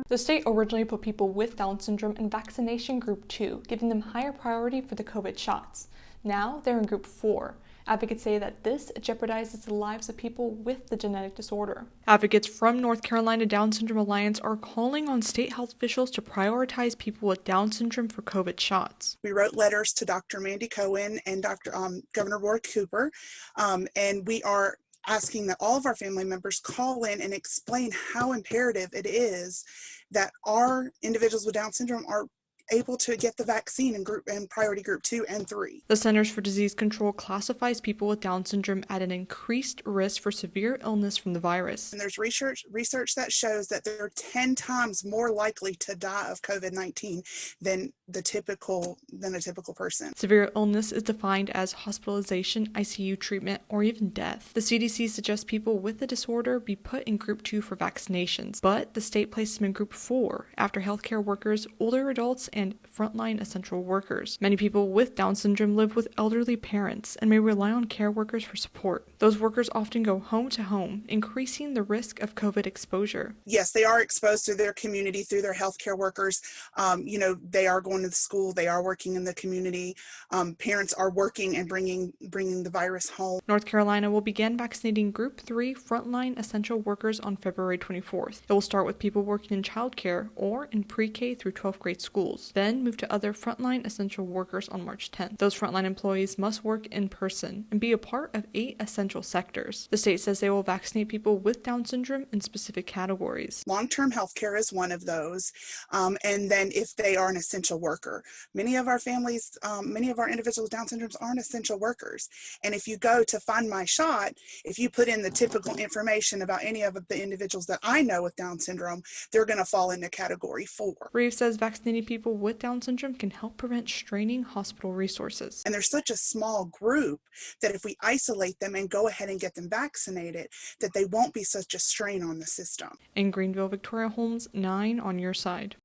The state originally put people with Down syndrome in vaccination group 2, giving them higher priority for the COVID shots. Now they're in group 4. Advocates say that this jeopardizes the lives of people with the genetic disorder. Advocates from North Carolina Down Syndrome Alliance are calling on state health officials to prioritize people with Down syndrome for COVID shots. We wrote letters to Dr. Mandy Cohen and Governor Roy Cooper, and we are asking that all of our family members call in and explain how imperative it is that our individuals with Down syndrome are able to get the vaccine in priority group 2 and 3. The Centers for Disease Control classifies people with Down syndrome at an increased risk for severe illness from the virus. And there's research that shows that they're 10 times more likely to die of COVID-19 than a typical person. Severe illness is defined as hospitalization, ICU treatment, or even death. The CDC suggests people with the disorder be put in group 2 for vaccinations, but the state placed them in group 4 after healthcare workers, older adults, and frontline essential workers. Many people with Down syndrome live with elderly parents and may rely on care workers for support. Those workers often go home to home, increasing the risk of COVID exposure. Yes, they are exposed to their community through their healthcare workers. They are going to school, they are working in the community. Parents are working and bringing the virus home. North Carolina will begin vaccinating group 3 frontline essential workers on February 24th. It will start with people working in childcare or in pre-K through 12th grade schools, then move to other frontline essential workers on March 10th. Those frontline employees must work in person and be a part of 8 essential sectors. The state says they will vaccinate people with Down syndrome in specific categories. Long-term health care is one of those, and then if they are an essential worker. Many of our individuals with Down syndrome aren't essential workers, and if you go to Find My Shot, if you put in the typical information about any of the individuals that I know with Down syndrome, they're going to fall into category 4. Reeves says vaccinating people with Down syndrome can help prevent straining hospital resources. And there's such a small group that if we isolate them and go ahead and get them vaccinated, that they won't be such a strain on the system. In Greenville, Victoria Holmes, 9 on your side.